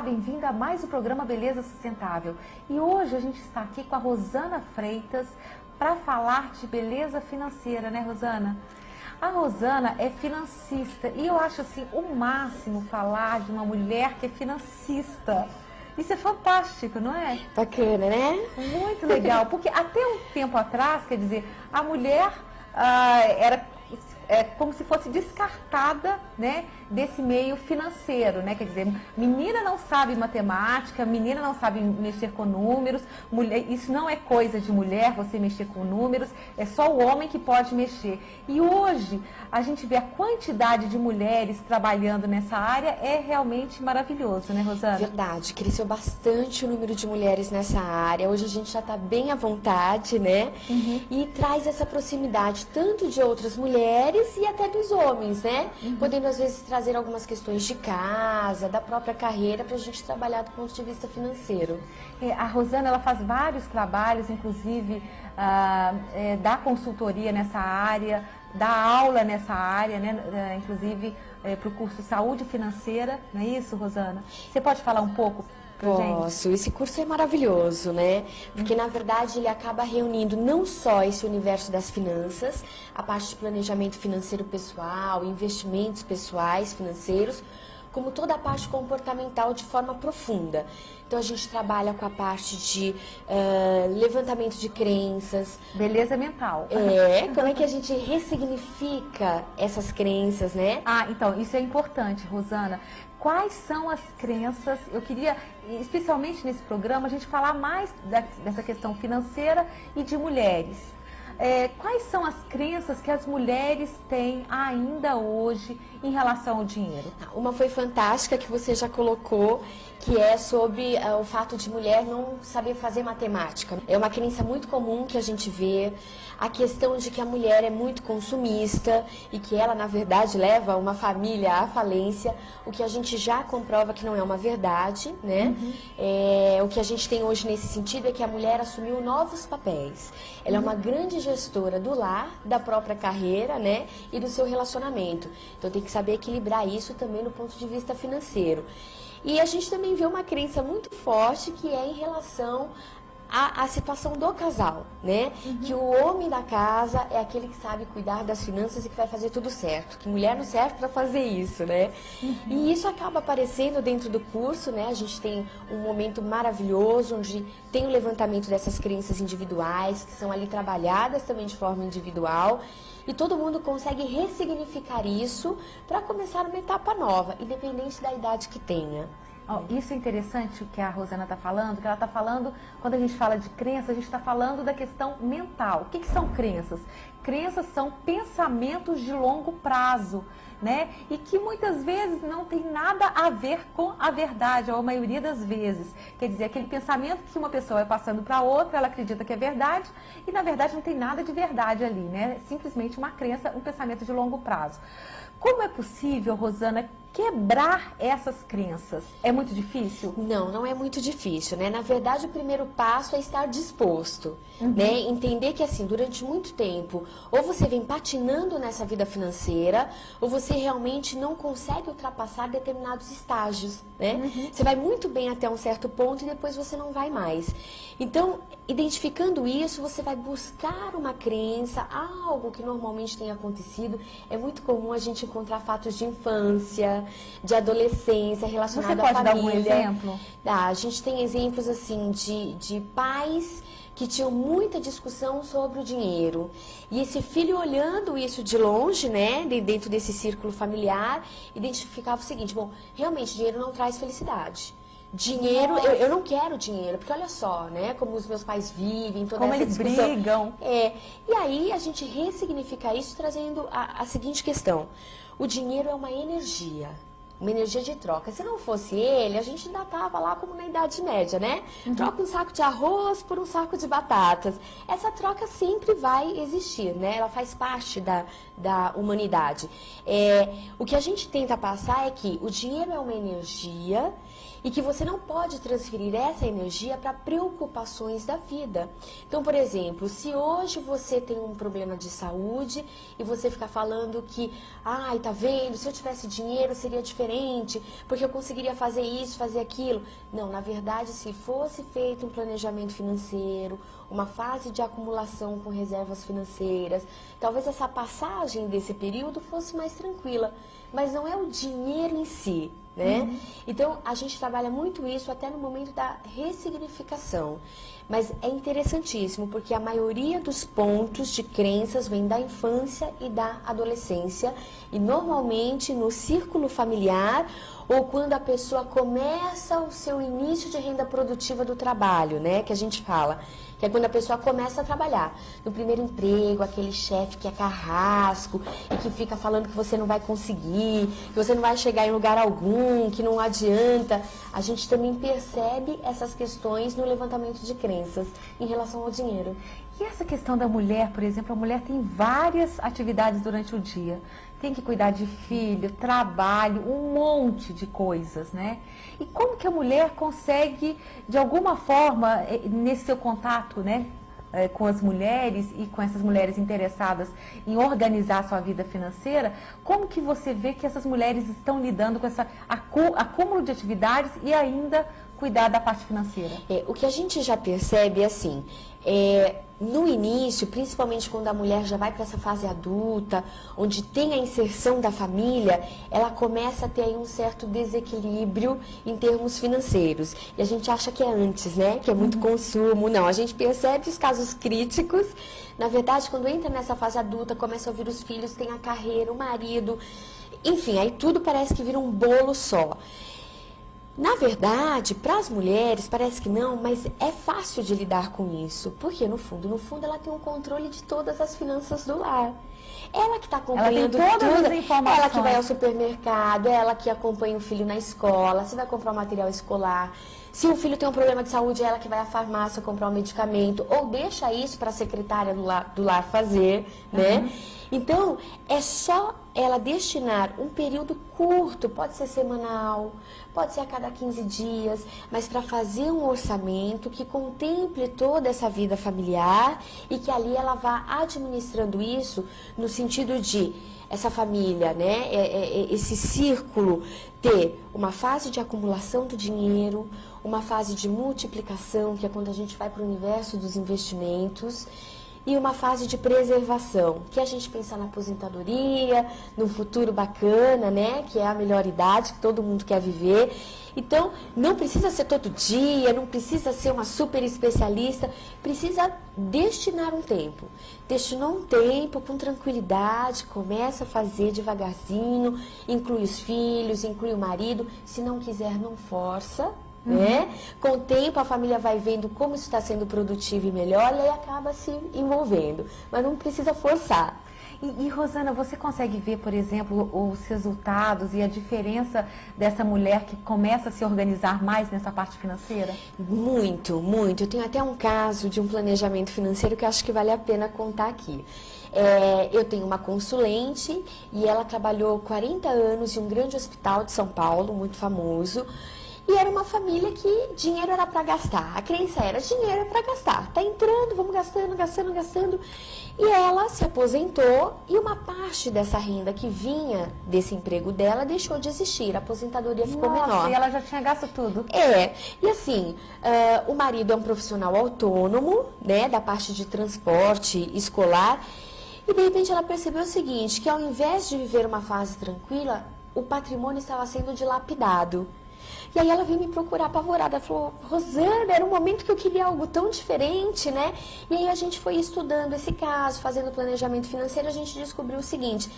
bem-vindo a mais um programa Beleza Sustentável. E hoje a gente está aqui com a Rosana Freitas para falar de beleza financeira, né, Rosana? A Rosana é financista e eu acho assim o máximo falar de uma mulher que é financista. Isso é fantástico, não é? Bacana, né? Muito legal, porque até um tempo atrás, quer dizer, a mulher era como se fosse descartada, né, desse meio financeiro, né? Quer dizer, menina não sabe matemática, menina não sabe mexer com números, mulher, isso não é coisa de mulher, você mexer com números, é só o homem que pode mexer. E hoje a gente vê a quantidade de mulheres trabalhando nessa área, é realmente maravilhoso, né, Rosana? Verdade, cresceu bastante o número de mulheres nessa área, hoje a gente já está bem à vontade, né? E traz essa proximidade tanto de outras mulheres e até dos homens, né? Podendo às vezes trazer algumas questões de casa, da própria carreira, para a gente trabalhar do ponto de vista financeiro. A Rosana, ela faz vários trabalhos, inclusive dá consultoria nessa área, dá aula nessa área, né? Inclusive para o curso Saúde Financeira, não é isso, Rosana? Você pode falar um pouco? Posso, esse curso é maravilhoso, né? Porque na verdade ele acaba reunindo não só esse universo das finanças, a parte de planejamento financeiro pessoal, investimentos pessoais financeiros, como toda a parte comportamental de forma profunda. Então a gente trabalha com a parte de levantamento de crenças. Beleza mental. Como é que a gente ressignifica essas crenças, né? Então, isso é importante, Rosana. Quais são as crenças? Eu queria, especialmente nesse programa, a gente falar mais dessa questão financeira e de mulheres. Quais são as crenças que as mulheres têm ainda hoje em relação ao dinheiro? Uma foi fantástica que você já colocou, que é sobre o fato de mulher não saber fazer matemática. É uma crença muito comum que a gente vê, a questão de que a mulher é muito consumista e que ela, na verdade, leva uma família à falência, o que a gente já comprova que não é uma verdade, né? O que a gente tem hoje nesse sentido é que a mulher assumiu novos papéis. Ela é uma grande gestora do lar, da própria carreira, né? E do seu relacionamento. Então tem que saber equilibrar isso também do ponto de vista financeiro. E a gente também vê uma crença muito forte que é em relação à situação do casal, né? Que o homem da casa é aquele que sabe cuidar das finanças e que vai fazer tudo certo. Que mulher não serve para fazer isso, né? E isso acaba aparecendo dentro do curso, né? A gente tem um momento maravilhoso onde tem o levantamento dessas crenças individuais, que são ali trabalhadas também de forma individual. E todo mundo consegue ressignificar isso para começar uma etapa nova, independente da idade que tenha. Isso é interessante o que a Rosana está falando, que ela está falando, quando a gente fala de crença, a gente está falando da questão mental. O que são crenças? Crenças são pensamentos de longo prazo, né? E que muitas vezes não tem nada a ver com a verdade, ou a maioria das vezes. Quer dizer, aquele pensamento que uma pessoa vai passando para outra, ela acredita que é verdade, e na verdade não tem nada de verdade ali, né? É simplesmente uma crença, um pensamento de longo prazo. Como é possível, Rosana, quebrar essas crenças? É muito difícil? Não, não é muito difícil, né? Na verdade, o primeiro passo é estar disposto, né? Entender que, assim, durante muito tempo, ou você vem patinando nessa vida financeira, ou você realmente não consegue ultrapassar determinados estágios, né? Você vai muito bem até um certo ponto e depois você não vai mais. Então, identificando isso, você vai buscar uma crença, algo que normalmente tem acontecido. É muito comum a gente encontrar fatos de infância, de adolescência, relacionado à família. Você pode dar algum exemplo? A gente tem exemplos assim de pais que tinham muita discussão sobre o dinheiro. E esse filho, olhando isso de longe, né, dentro desse círculo familiar, identificava o seguinte: bom, realmente dinheiro não traz felicidade. Dinheiro, eu não quero dinheiro, porque olha só, né, como os meus pais vivem, toda como essa eles discussão. brigam. E aí a gente ressignifica isso trazendo a seguinte questão: o dinheiro é uma energia de troca. Se não fosse ele, a gente ainda estava lá como na Idade Média, né? Troca um saco de arroz por um saco de batatas. Essa troca sempre vai existir, né? Ela faz parte da humanidade. O que a gente tenta passar é que o dinheiro é uma energia e que você não pode transferir essa energia para preocupações da vida. Então, por exemplo, se hoje você tem um problema de saúde e você fica falando que, ai, tá vendo, se eu tivesse dinheiro seria diferente, porque eu conseguiria fazer isso, fazer aquilo. Não, na verdade, se fosse feito um planejamento financeiro, uma fase de acumulação com reservas financeiras, talvez essa passagem desse período fosse mais tranquila, mas não é o dinheiro em si, né? Então, a gente trabalha muito isso até no momento da ressignificação. Mas é interessantíssimo, porque a maioria dos pontos de crenças vem da infância e da adolescência, e normalmente no círculo familiar, ou quando a pessoa começa o seu início de renda produtiva do trabalho, né? Que a gente fala, que é quando a pessoa começa a trabalhar. No primeiro emprego, aquele chefe que é carrasco e que fica falando que você não vai conseguir, que você não vai chegar em lugar algum, que não adianta. A gente também percebe essas questões no levantamento de crenças em relação ao dinheiro. E essa questão da mulher, por exemplo, a mulher tem várias atividades durante o dia. Tem que cuidar de filho, trabalho, um monte de coisas, né? E como que a mulher consegue, de alguma forma, nesse seu contato, né, com as mulheres e com essas mulheres interessadas em organizar a sua vida financeira, como que você vê que essas mulheres estão lidando com esse acúmulo de atividades e ainda cuidar da parte financeira? O que a gente já percebe é assim, no início, principalmente quando a mulher já vai para essa fase adulta, onde tem a inserção da família, ela começa a ter aí um certo desequilíbrio em termos financeiros. E a gente acha que é antes, né? Que é muito consumo. Não, a gente percebe os casos críticos. Na verdade, quando entra nessa fase adulta, começa a ouvir os filhos, tem a carreira, o marido, enfim, aí tudo parece que vira um bolo só. Na verdade, para as mulheres, parece que não, mas é fácil de lidar com isso. Porque, no fundo, ela tem um controle de todas as finanças do lar. Ela que está acompanhando tudo, ela que vai ao supermercado, ela que acompanha o filho na escola, se vai comprar um material escolar. Se o filho tem um problema de saúde, é ela que vai à farmácia comprar um medicamento, ou deixa isso para a secretária do lar fazer, né? Então, é só ela destinar um período curto, pode ser semanal, pode ser a cada 15 dias, mas para fazer um orçamento que contemple toda essa vida familiar e que ali ela vá administrando isso no sentido de essa família, né, esse círculo ter uma fase de acumulação do dinheiro, uma fase de multiplicação, que é quando a gente vai para o universo dos investimentos, e uma fase de preservação, que a gente pensa na aposentadoria, no futuro bacana, né, que é a melhor idade que todo mundo quer viver. Então, não precisa ser todo dia, não precisa ser uma super especialista, precisa destinar um tempo. Destinou um tempo com tranquilidade, começa a fazer devagarzinho, inclui os filhos, inclui o marido, se não quiser, não força. Né? Com o tempo a família vai vendo como isso está sendo produtivo e melhor e aí acaba se envolvendo, mas não precisa forçar. E Rosana, você consegue ver, por exemplo, os resultados e a diferença dessa mulher que começa a se organizar mais nessa parte financeira? Muito, muito. Eu tenho até um caso de um planejamento financeiro que eu acho que vale a pena contar aqui. Eu tenho uma consulente e ela trabalhou 40 anos em um grande hospital de São Paulo, muito famoso. E era uma família que dinheiro era para gastar. A crença era dinheiro é para gastar. Tá entrando, vamos gastando, gastando, gastando. E ela se aposentou e uma parte dessa renda que vinha desse emprego dela deixou de existir. A aposentadoria ficou menor. E ela já tinha gasto tudo. E assim, o marido é um profissional autônomo, né, da parte de transporte escolar. E de repente ela percebeu o seguinte, que ao invés de viver uma fase tranquila, o patrimônio estava sendo dilapidado. E aí ela veio me procurar apavorada, ela falou, Rosana, era um momento que eu queria algo tão diferente, né? E aí a gente foi estudando esse caso, fazendo planejamento financeiro, a gente descobriu o seguinte,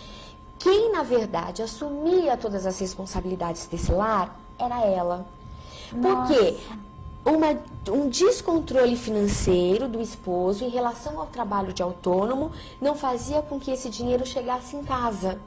quem na verdade assumia todas as responsabilidades desse lar era ela. Por quê? Um descontrole financeiro do esposo em relação ao trabalho de autônomo não fazia com que esse dinheiro chegasse em casa.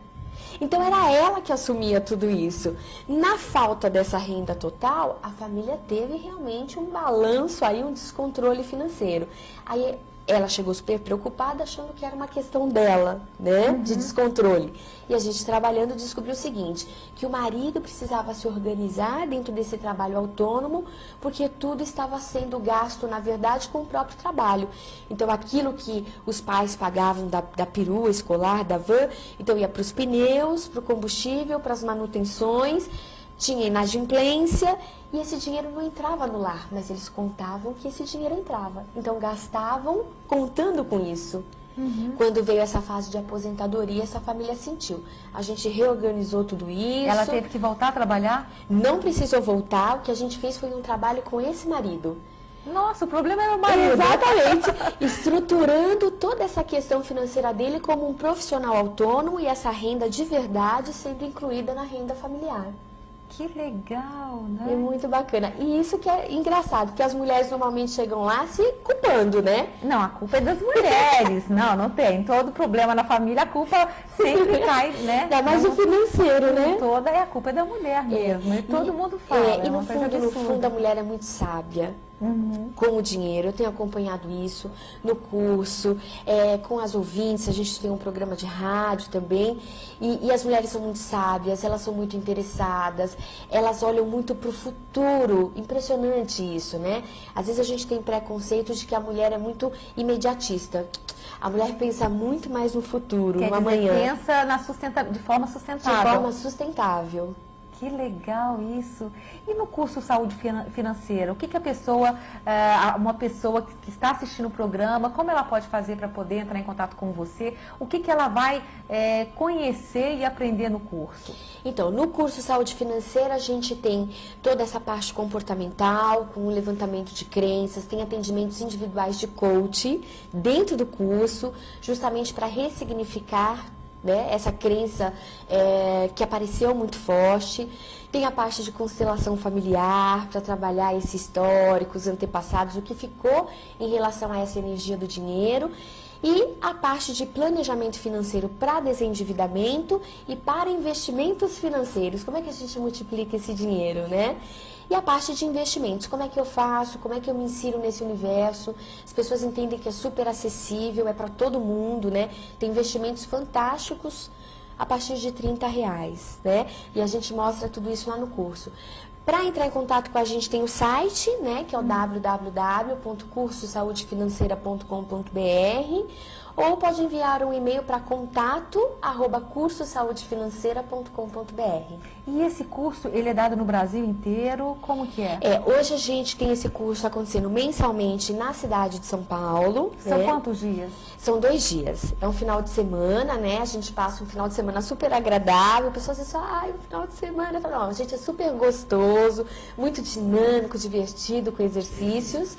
Então era ela que assumia tudo isso. Na falta dessa renda total, a família teve realmente um balanço aí, um descontrole financeiro. Aí Ela chegou super preocupada, achando que era uma questão dela, né, de descontrole. E a gente trabalhando descobriu o seguinte, que o marido precisava se organizar dentro desse trabalho autônomo, porque tudo estava sendo gasto, na verdade, com o próprio trabalho. Então, aquilo que os pais pagavam da perua escolar, da van, então ia para os pneus, para o combustível, para as manutenções, tinha inadimplência e esse dinheiro não entrava no lar, mas eles contavam que esse dinheiro entrava. Então gastavam contando com isso. Quando veio essa fase de aposentadoria, essa família sentiu. A gente reorganizou tudo isso. Ela teve que voltar a trabalhar? Não precisou voltar, o que a gente fez foi um trabalho com esse marido. Nossa, o problema era o marido. Exatamente. Estruturando toda essa questão financeira dele como um profissional autônomo e essa renda de verdade sendo incluída na renda familiar. Que legal, né? É muito bacana. E isso que é engraçado, porque as mulheres normalmente chegam lá se culpando, né? Não, a culpa é das mulheres. Não tem. Todo problema na família, a culpa sempre cai, né? Ainda mais o financeiro, né? Toda a culpa é da mulher mesmo. E todo mundo fala. E no fundo, a mulher é muito sábia. Com o dinheiro, eu tenho acompanhado isso no curso, com as ouvintes, a gente tem um programa de rádio também, e as mulheres são muito sábias, elas são muito interessadas, elas olham muito para o futuro, impressionante isso, né? Às vezes a gente tem preconceito de que a mulher é muito imediatista, a mulher pensa muito mais no futuro, no amanhã. Pensa de forma sustentável. De forma sustentável. Que legal isso. E no curso Saúde Financeira, o que a pessoa, uma pessoa que está assistindo o programa, como ela pode fazer para poder entrar em contato com você? O que ela vai conhecer e aprender no curso? Então, no curso Saúde Financeira, a gente tem toda essa parte comportamental, com o levantamento de crenças, tem atendimentos individuais de coach dentro do curso, justamente para ressignificar, né, essa crença que apareceu muito forte. Tem a parte de constelação familiar, para trabalhar esse histórico, os antepassados, o que ficou em relação a essa energia do dinheiro. E a parte de planejamento financeiro para desendividamento e para investimentos financeiros. Como é que a gente multiplica esse dinheiro, né? E a parte de investimentos, como é que eu faço, como é que eu me insiro nesse universo. As pessoas entendem que é super acessível, é para todo mundo, né? Tem investimentos fantásticos a partir de R$30, né? E a gente mostra tudo isso lá no curso. Para entrar em contato com a gente tem o site, né, que é o www.cursosaudefinanceira.com.br, ou pode enviar um e-mail para contato@cursosaudefinanceira.com.br. E esse curso, ele é dado no Brasil inteiro? Como que é? Hoje a gente tem esse curso acontecendo mensalmente na cidade de São Paulo. São quantos dias? São 2 dias. É um final de semana, né? A gente passa um final de semana super agradável. Pessoas dizem, um final de semana. Não, a gente é super gostoso, muito dinâmico, divertido, com exercícios.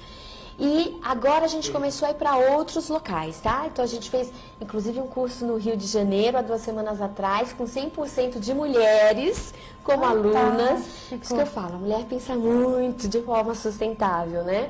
E agora a gente começou a ir para outros locais, tá? Então a gente fez, inclusive, um curso no Rio de Janeiro, há 2 semanas atrás, com 100% de mulheres como alunas. Isso que eu falo, a mulher pensa muito de forma sustentável, né?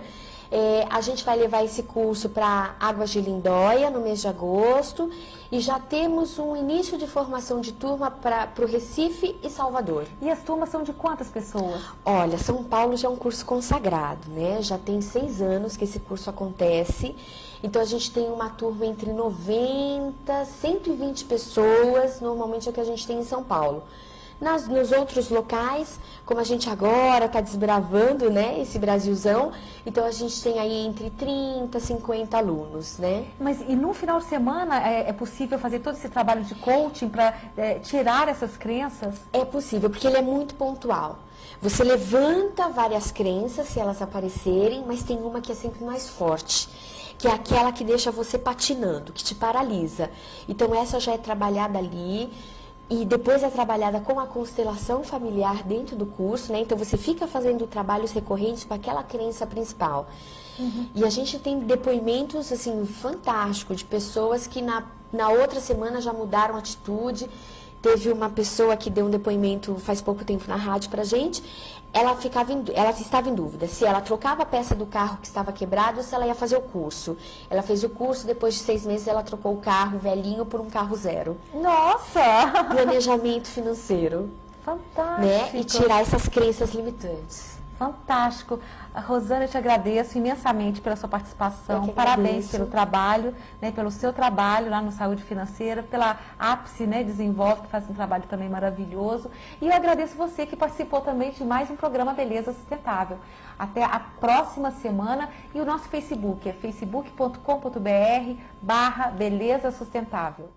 A gente vai levar esse curso para Águas de Lindóia no mês de agosto e já temos um início de formação de turma para o Recife e Salvador. E as turmas são de quantas pessoas? Olha, São Paulo já é um curso consagrado, né? Já tem 6 anos que esse curso acontece. Então a gente tem uma turma entre 90, 120 pessoas, normalmente é o que a gente tem em São Paulo. Nos outros locais, como a gente agora está desbravando, né, esse Brasilzão, então a gente tem aí entre 30 e 50 alunos, né? Mas e no final de semana é possível fazer todo esse trabalho de coaching para tirar essas crenças? É possível, porque ele é muito pontual. Você levanta várias crenças se elas aparecerem, mas tem uma que é sempre mais forte, que é aquela que deixa você patinando, que te paralisa. Então essa já é trabalhada ali. E depois é trabalhada com a constelação familiar dentro do curso, né? Então você fica fazendo trabalhos recorrentes com aquela crença principal. E a gente tem depoimentos, assim, fantásticos de pessoas que na outra semana já mudaram atitude. Teve uma pessoa que deu um depoimento faz pouco tempo na rádio pra gente. Ela estava em dúvida se ela trocava a peça do carro que estava quebrado ou se ela ia fazer o curso. Ela fez o curso, depois de 6 meses ela trocou o carro velhinho por um carro zero. Nossa! Planejamento financeiro. Fantástico. Né? E tirar essas crenças limitantes. Fantástico. Rosana, eu te agradeço imensamente pela sua participação. Parabéns pelo trabalho, né, pelo seu trabalho lá no Saúde Financeira, pela Ápice, né, Desenvolve, que faz um trabalho também maravilhoso. E eu agradeço você que participou também de mais um programa Beleza Sustentável. Até a próxima semana. E o nosso Facebook é facebook.com.br/Beleza Sustentável.